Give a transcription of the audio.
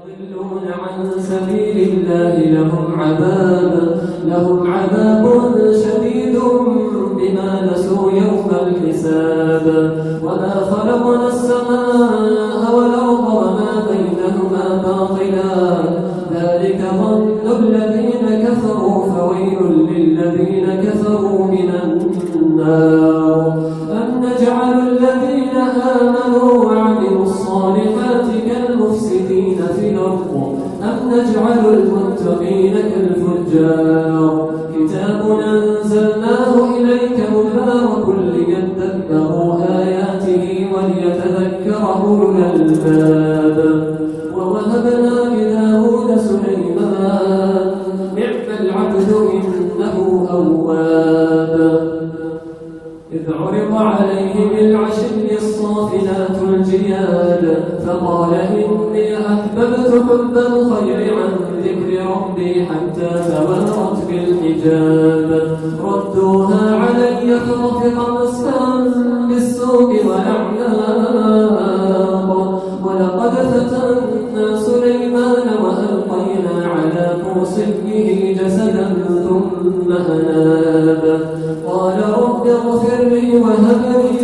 يضلون عن سبيل الله لهم عذاب شديد بما نسوا يوم الحساب. وما خلقنا السماء والأرض وما بينهما باطلا ذلك ظن الذين كفروا فويل للذين كفروا من النار. أم نجعل الذين آمنوا وعملوا الصالحات كالمفسدين في الأرض أم نجعل المتقين كالفجار. كتاب أنزلناه إليك مبارك ليدبروا آياته وليتذكر أولو الألباب. ووهبنا لداود سليمان نعم العبد إنه أواب. إذ عرض عليه بالعشي الصافنات الجياد فقال إني أحببت حب الخير عن ذكر ربي حتى توارت بالحجاب. ردوها علي خافقا مسكا بالسوق والأعناق. ولقد فتنا سليمان وألقينا على كرسيه جسدا ثم أناب. قال رب اغفر لي وهب لي